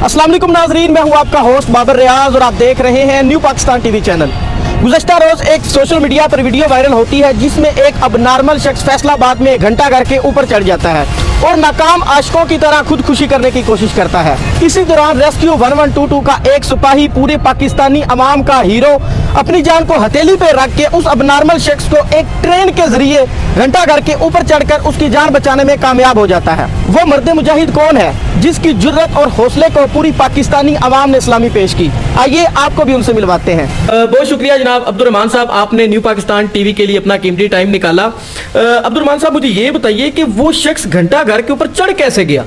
अस्सलाम वालेकुम नाजरीन, मैं हूं आपका होस्ट बाबर रियाज और आप देख रहे हैं न्यू पाकिस्तान टीवी चैनल। गुज़श्ता रोज एक सोशल मीडिया पर वीडियो वायरल होती है जिसमें एक अबनॉर्मल शख्स फैसलाबाद में घंटा घर के ऊपर चढ़ जाता है और नाकाम आशिकों की तरह खुदकुशी करने की कोशिश करता है। इसी दौरान रेस्क्यू 1122 का एक सिपाही पूरे पाकिस्तानी अवाम का हीरो अपनी जान को हथेली पे रख के उस अबनॉर्मल शख्स को एक ट्रेन के जरिए घंटा घर के ऊपर चढ़कर उसकी जान बचाने में कामयाब हो जाता है। वो मर्द मुजाहिद कौन है जिसकी जुर्रत और हौसले को पूरी पाकिस्तानी अवाम ने सलामी पेश की? आइए आपको भी उनसे मिलवाते हैं। बहुत शुक्रिया जनाब अब्दुर्रहमान साहब, आपने न्यू पाकिस्तान टीवी के लिए अपना कीमती टाइम निकाला। अब्दुर्रहमान साहब, मुझे ये बताइए कि वो शख्स घंटा घर के ऊपर चढ़ कैसे गया?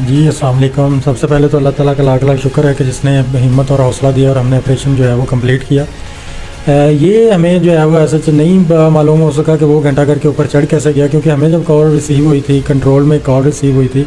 जी अस्सलाम वालेकुम। सबसे पहले तो अल्लाह ताला का लाख लाख शुक्र है कि जिसने हिम्मत और हौसला दिया और हमने ऑपरेशन जो है वो कंप्लीट किया। ये हमें जो है वो ऐसा नहीं मालूम हो सका कि वो घंटा घर के ऊपर चढ़ कैसे गया, क्योंकि हमें जब कॉल रिसीव हुई थी, कंट्रोल में कॉल रिसीव हुई थी,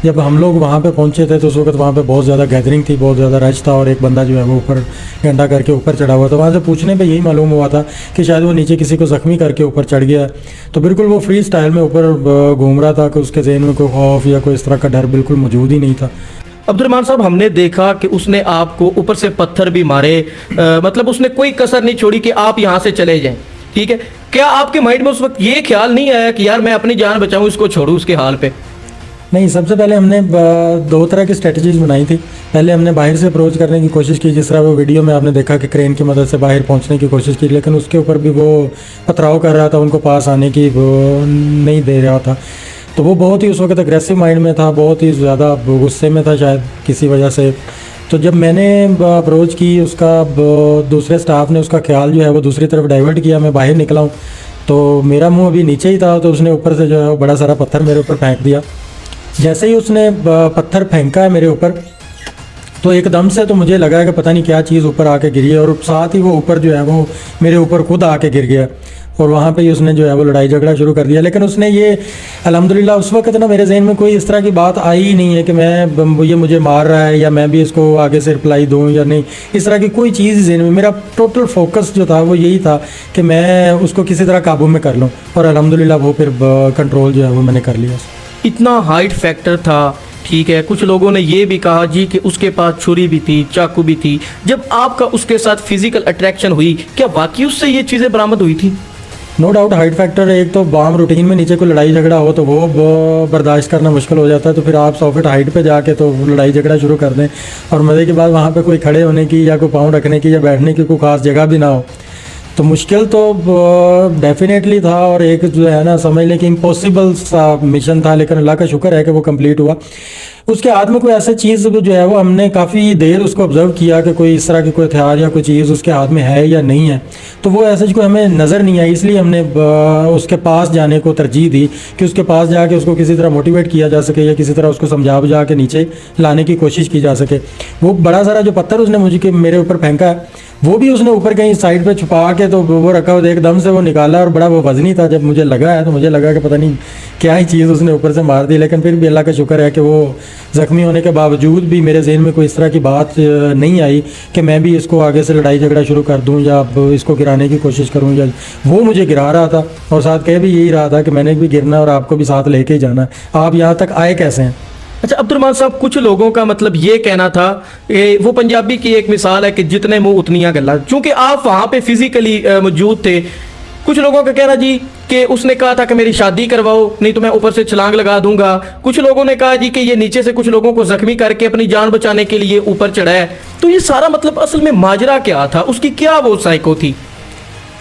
जब हम लोग वहाँ पे पहुँचे थे तो उस वक्त वहाँ पे बहुत ज़्यादा गैदरिंग थी, बहुत ज़्यादा रश था और एक बंदा जो है वो ऊपर घंटा घर के ऊपर चढ़ा हुआ था। वहाँ से पूछने पे यही मालूम हुआ था कि शायद वो नीचे किसी को ज़ख्मी करके ऊपर चढ़ गया। तो बिल्कुल वो फ्री स्टाइल में ऊपर घूम रहा था कि उसके ज़हन में कोई खौफ या कोई इस तरह का डर बिल्कुल मौजूद ही नहीं था। अब्दुर्रहमान साहब, हमने देखा कि उसने आपको ऊपर से पत्थर भी मारे, मतलब उसने कोई कसर नहीं छोड़ी कि आप यहाँ से चले जाएं, ठीक है? क्या आपके माइंड में उस वक्त ये ख्याल नहीं आया कि यार मैं अपनी जान बचाऊं, इसको छोड़ूं उसके हाल पे? नहीं, सबसे पहले हमने दो तरह की स्ट्रेटजीज बनाई थी। पहले हमने बाहर से अप्रोच करने की कोशिश की, जिस तरह वो वीडियो में आपने देखा कि क्रेन की मदद से बाहर पहुंचने की कोशिश की, लेकिन उसके ऊपर भी वो पथराव कर रहा था, उनको पास आने की वो नहीं दे रहा था। तो वो बहुत ही उस वक्त अग्रेसिव माइंड में था, बहुत ही ज़्यादा गुस्से में था शायद किसी वजह से। तो जब मैंने अप्रोच की, उसका दूसरे स्टाफ ने उसका ख्याल जो है वो दूसरी तरफ डाइवर्ट किया। मैं बाहर निकला हूँ तो मेरा मुंह अभी नीचे ही था, तो उसने ऊपर से जो है बड़ा सारा पत्थर मेरे ऊपर फेंक दिया। जैसे ही उसने पत्थर फेंका है मेरे ऊपर, तो एकदम से तो मुझे लगा कि पता नहीं क्या चीज़ ऊपर आके गिरी है, और साथ ही वो ऊपर जो है वो मेरे ऊपर खुद आके गिर गया और वहाँ पे ही उसने जो है वो लड़ाई झगड़ा शुरू कर दिया। लेकिन उसने ये अल्हम्दुलिल्लाह उस वक्त ना मेरे जहन में कोई इस तरह की बात आई ही नहीं है कि मैं ये मुझे मार रहा है या मैं भी इसको आगे से रिप्लाई दूँ या नहीं। इस तरह की कोई चीज़ जहन में, मेरा टोटल फोकस जो था वो यही था कि मैं उसको किसी तरह काबू में कर लूँ, और अल्हम्दुलिल्लाह वो फिर कंट्रोल जो है वो मैंने कर लिया। इतना हाइट फैक्टर था, ठीक है? कुछ लोगों ने ये भी कहा जी कि उसके पास छुरी भी थी, चाकू भी थी। जब आपका उसके साथ फिजिकल अट्रैक्शन हुई, क्या वाकई उससे ये चीज़ें बरामद हुई थी? नो डाउट हाइट फैक्टर, एक तो बाम रूटीन में नीचे कोई लड़ाई झगड़ा हो तो वो बर्दाश्त करना मुश्किल हो जाता है, तो फिर आप 100 फीट हाइट पे जाके तो लड़ाई झगड़ा शुरू कर दें, और मज़े के बाद वहाँ पे कोई खड़े होने की या कोई पाँव रखने की या बैठने की कोई ख़ास जगह भी ना हो, तो मुश्किल तो डेफिनेटली था। और एक जो है ना, समझ लें कि इम्पॉसिबल सा मिशन था, लेकिन अल्लाह का शुक्र है कि वो कंप्लीट हुआ। उसके हाथ में कोई ऐसा चीज़ जो है वो हमने काफ़ी देर उसको ऑब्जर्व किया कि कोई इस तरह की कोई हथियार या कोई चीज़ उसके हाथ में है या नहीं है, तो वो ऐसा कोई हमें नज़र नहीं आई। इसलिए हमने उसके पास जाने को तरजीह दी कि उसके पास जाके उसको किसी तरह मोटिवेट किया जा सके या किसी तरह उसको समझा बुझा के नीचे लाने की कोशिश की जा सके। वो बड़ा सारा जो पत्थर उसने मुझे मेरे ऊपर फेंका है, वो भी उसने ऊपर कहीं साइड पे छुपा के तो वो रखा हुआ, एकदम से वो निकाला और बड़ा वो वजनी था। जब मुझे लगा है तो मुझे लगा कि पता नहीं क्या ही चीज़ उसने ऊपर से मार दी, लेकिन फिर भी अल्लाह का शुक्र है कि वो ज़ख्मी होने के बावजूद भी मेरे जहन में कोई इस तरह की बात नहीं आई कि मैं भी इसको आगे से लड़ाई झगड़ा शुरू कर दूं या इसको गिराने की कोशिश करूं। या वो मुझे गिरा रहा था और साथ कह भी यही रहा था कि मैंने भी गिरना और आपको भी साथ लेके ही जाना है। आप यहाँ तक आए कैसे हैं? अच्छा अब्दुर्रहमान साहब, कुछ लोगों का मतलब ये कहना था, वो पंजाबी की एक मिसाल है कि जितने मुंह उतनियां गल्ला, चूंकि आप वहाँ पे फिजिकली मौजूद थे। कुछ लोगों का कहना जी कि उसने कहा था कि मेरी शादी करवाओ, नहीं तो मैं ऊपर से छलांग लगा दूंगा। कुछ लोगों ने कहा जी कि ये नीचे से कुछ लोगों को जख्मी करके अपनी जान बचाने के लिए ऊपर चढ़ा है। तो ये सारा मतलब असल में माजरा क्या था, उसकी क्या वो साइको थी?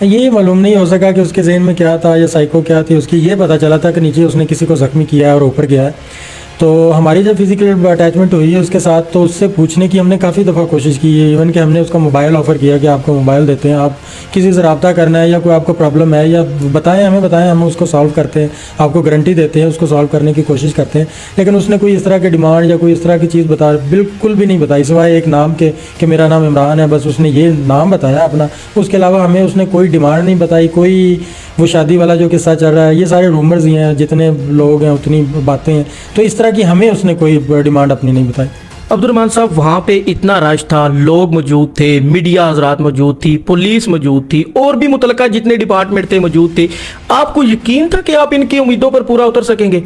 ये मालूम नहीं हो सका कि उसके जहन में क्या था या साइको क्या थी उसकी। ये पता चला था कि नीचे उसने किसी को ज़ख्मी किया है और ऊपर गया है। तो हमारी जब फिजिकल अटैचमेंट हुई है उसके साथ, तो उससे पूछने की हमने काफ़ी दफ़ा कोशिश की है। इवन कि हमने उसका मोबाइल ऑफ़र किया कि आपको मोबाइल देते हैं, आप किसी से रब्ता करना है या कोई आपको प्रॉब्लम है या बताएं, हमें बताएं, हम उसको सॉल्व करते हैं, आपको गारंटी देते हैं, उसको सॉल्व करने की कोशिश करते हैं। लेकिन उसने कोई इस तरह की डिमांड या कोई इस तरह की चीज़ बिल्कुल भी नहीं बताई, सिवाय एक नाम के कि मेरा नाम इमरान है, बस उसने ये नाम बताया अपना। उसके अलावा हमें उसने कोई डिमांड नहीं बताई, कोई वो शादी वाला जो किस्सा चल रहा है, ये सारे रूमर्स ही हैं, जितने लोग हैं उतनी बातें हैं। तो इस तरह की हमें उसने कोई डिमांड अपनी नहीं बताई। अब्दुर्रहमान साहब, वहाँ पे इतना रश था, लोग मौजूद थे, मीडिया हजरात मौजूद थी, पुलिस मौजूद थी, और भी मुतलका जितने डिपार्टमेंट थे मौजूद थे। आपको यकीन था कि आप इनकी उम्मीदों पर पूरा उतर सकेंगे?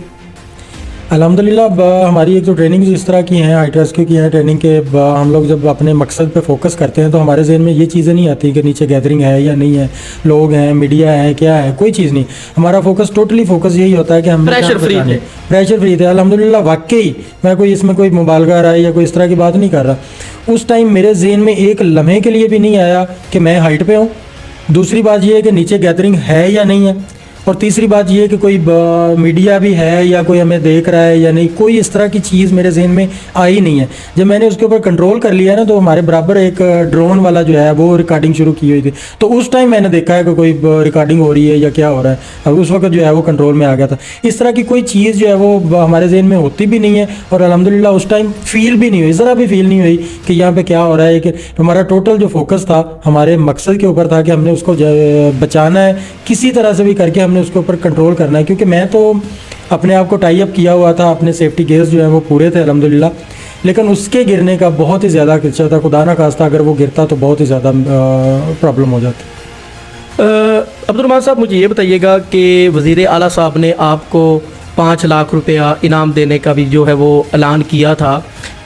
अल्हम्दुलिल्लाह हमारी एक तो ट्रेनिंग इस तरह की हैं, हाइट रेस्क्यू की हैं ट्रेनिंग के हम लोग जब अपने मकसद पे फोकस करते हैं तो हमारे जहन में ये चीज़ें नहीं आती कि नीचे गैदरिंग है या नहीं है, लोग हैं, मीडिया है, क्या है, कोई चीज़ नहीं। हमारा फोकस टोटली फोकस यही होता है कि हम प्रेशर फ्री थे। प्रेशर फ्री थे अल्हम्दुलिल्लाह। वाकई मैं कोई इसमें कोई मुबालगा रहा है या कोई इस तरह की बात नहीं कर रहा। उस टाइम मेरे जहन में एक लम्हे के लिए भी नहीं आया कि मैं हाइट पे हूँ। दूसरी बात ये है कि नीचे गैदरिंग है या नहीं है, और तीसरी बात ये है कि कोई मीडिया भी है या कोई हमें देख रहा है या नहीं, कोई इस तरह की चीज़ मेरे जहन में आई नहीं है। जब मैंने उसके ऊपर कंट्रोल कर लिया ना तो हमारे बराबर एक ड्रोन वाला जो है वो रिकॉर्डिंग शुरू की हुई थी, तो उस टाइम मैंने देखा है कि कोई रिकॉर्डिंग हो रही है या क्या हो रहा है। अब उस वक्त जो है वो कंट्रोल में आ गया था। इस तरह की कोई चीज़ जो है वो हमारे जहन में होती भी नहीं है, और अल्हम्दुलिल्लाह उस टाइम फील भी नहीं हुई, ज़रा भी फील नहीं हुई कि यहाँ पे क्या हो रहा है। कि हमारा टोटल जो फोकस था हमारे मकसद के ऊपर था कि हमने उसको बचाना है, किसी तरह से भी करके हमने उसके ऊपर कंट्रोल करना है। क्योंकि मैं तो अपने आप को टाई अप किया हुआ था, अपने सेफ्टी गेयर्स जो है वो पूरे थे अल्हम्दुलिल्लाह, लेकिन उसके गिरने का बहुत ही ज़्यादा खदशा था। खुदा ना खास्ता अगर वो गिरता तो बहुत ही ज़्यादा प्रॉब्लम हो जाती। अब्दुर्रहमान साहब, मुझे ये बताइएगा कि वज़ीर आला साहब ने आपको 5 लाख रुपया इनाम देने का भी जो है वो ऐलान किया था,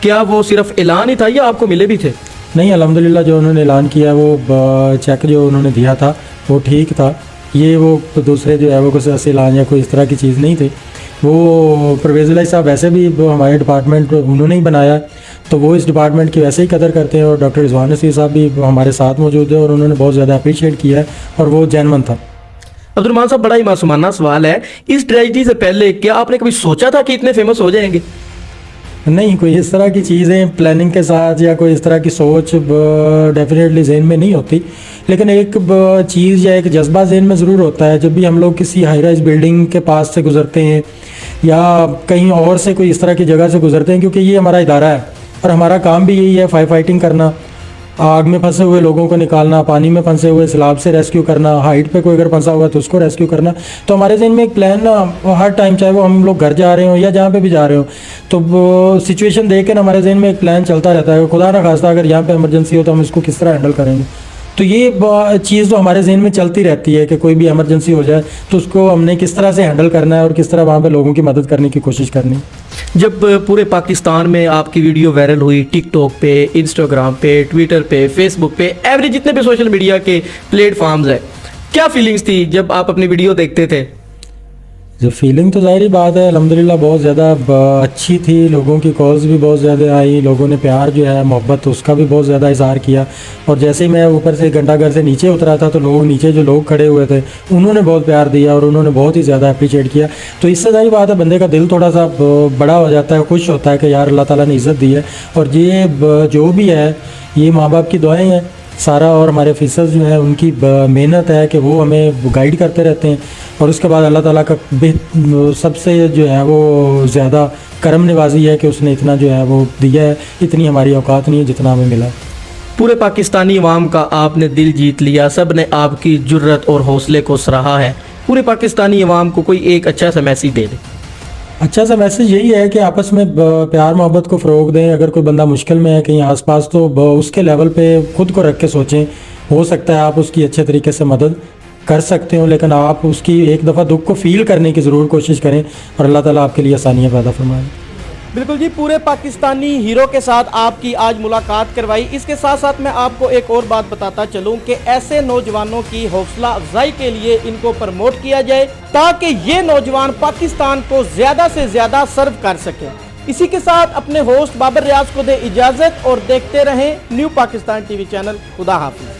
क्या वो सिर्फ ऐलान ही था या आपको मिले भी थे? नहीं, अल्हम्दुलिल्लाह जो उन्होंने ऐलान किया वो चेक जो उन्होंने दिया था वो ठीक था। ये वो तो दूसरे जो है वो कुछ ऐसे ऐलान या कोई इस तरह की चीज़ नहीं थी। वो परवेज़ इलाही साहब वैसे भी वो हमारे डिपार्टमेंट उन्होंने ही बनाया, तो वो इस डिपार्टमेंट की वैसे ही कदर करते हैं। और डॉक्टर रिजवान नसीर साहब भी हमारे साथ मौजूद है और उन्होंने बहुत ज़्यादा अप्रिशिएट किया है, और वो जेन्युइन था। अब्दुर्रहमान साहब, बड़ा ही मासूमाना सवाल है, इस ट्रेजेडी से पहले क्या आपने कभी सोचा था कि इतने फेमस हो जाएंगे? नहीं, कोई इस तरह की चीज़ें प्लानिंग के साथ या कोई इस तरह की सोच डेफिनेटली जहन में नहीं होती, लेकिन एक चीज़ या एक जज्बा जहन में ज़रूर होता है। जब भी हम लोग किसी हाई राइज बिल्डिंग के पास से गुजरते हैं या कहीं और से कोई इस तरह की जगह से गुजरते हैं, क्योंकि ये हमारा इदारा है और हमारा काम भी यही है, फायर फाइटिंग करना, आग में फंसे हुए लोगों को निकालना, पानी में फंसे हुए सैलाब से रेस्क्यू करना, हाइट पे कोई अगर फंसा हुआ है तो उसको रेस्क्यू करना। तो हमारे जहन में एक प्लान ना हर टाइम, चाहे वो हम लोग घर जा रहे हो या जहाँ पे भी जा रहे हो, तो वो सिचुएशन देख के ना हमारे जहन में एक प्लान चलता रहता है। खुदा ना खास्ता अगर यहाँ पे इमरजेंसी हो तो हम इसको किस तरह हैंडल करेंगे। तो ये चीज़ तो हमारे जहन में चलती रहती है कि कोई भी इमरजेंसी हो जाए तो उसको हमने किस तरह से हैंडल करना है और किस तरह वहाँ पे लोगों की मदद करने की कोशिश करनी। जब पूरे पाकिस्तान में आपकी वीडियो वायरल हुई, टिकटॉक पे, इंस्टाग्राम पे, ट्विटर पे, फेसबुक पे, एवरी जितने भी सोशल मीडिया के प्लेटफॉर्म्स हैं, क्या फीलिंग्स थी जब आप अपनी वीडियो देखते थे? जो फीलिंग तो ज़ाहिर बात है अल्हम्दुलिल्लाह बहुत ज़्यादा अच्छी थी। लोगों की कॉल्स भी बहुत ज़्यादा आई, लोगों ने प्यार जो है मोहब्बत उसका भी बहुत ज़्यादा इज़हार किया। और जैसे ही मैं ऊपर से घंटाघर से नीचे उतरा था तो लोग नीचे जो लोग खड़े हुए थे उन्होंने बहुत प्यार दिया और उन्होंने बहुत ही ज़्यादा अप्रिशिएट किया। तो इससे ज़ाहिर बात है बंदे का दिल थोड़ा सा बड़ा हो जाता है, खुश होता है कि यार अल्लाह ताला ने इज़्ज़त दी है। और ये जो भी है ये माँ बाप की दुआएँ हैं सारा, और हमारे ऑफिसर्स जो है उनकी मेहनत है कि वो हमें गाइड करते रहते हैं। और उसके बाद अल्लाह ताला का सबसे जो है वो ज़्यादा करम नवाजी है कि उसने इतना जो है वो दिया है। इतनी हमारी औकात नहीं है जितना हमें मिला। पूरे पाकिस्तानी अवाम का आपने दिल जीत लिया, सब ने आपकी जुर्रत और हौसले को सराहा है। पूरे पाकिस्तानी अवाम को कोई एक अच्छा सा मैसेज दे दे। अच्छा सा मैसेज यही है कि आपस में प्यार मोहब्बत को फ़रोग दें। अगर कोई बंदा मुश्किल में है कहीं आसपास तो उसके लेवल पे खुद को रख के सोचें, हो सकता है आप उसकी अच्छे तरीके से मदद कर सकते हो, लेकिन आप उसकी एक दफ़ा दुख को फील करने की ज़रूर कोशिश करें और अल्लाह ताला आपके लिए आसानियाँ पैदा फरमाए। बिल्कुल जी, पूरे पाकिस्तानी हीरो के साथ आपकी आज मुलाकात करवाई। इसके साथ साथ मैं आपको एक और बात बताता चलूं कि ऐसे नौजवानों की हौसला अफजाई के लिए इनको प्रमोट किया जाए ताकि ये नौजवान पाकिस्तान को ज़्यादा से ज़्यादा सर्व कर सकें। इसी के साथ अपने होस्ट बाबर रियाज को दे इजाज़त और देखते रहें न्यू पाकिस्तान टीवी चैनल। खुदा हाफिज़।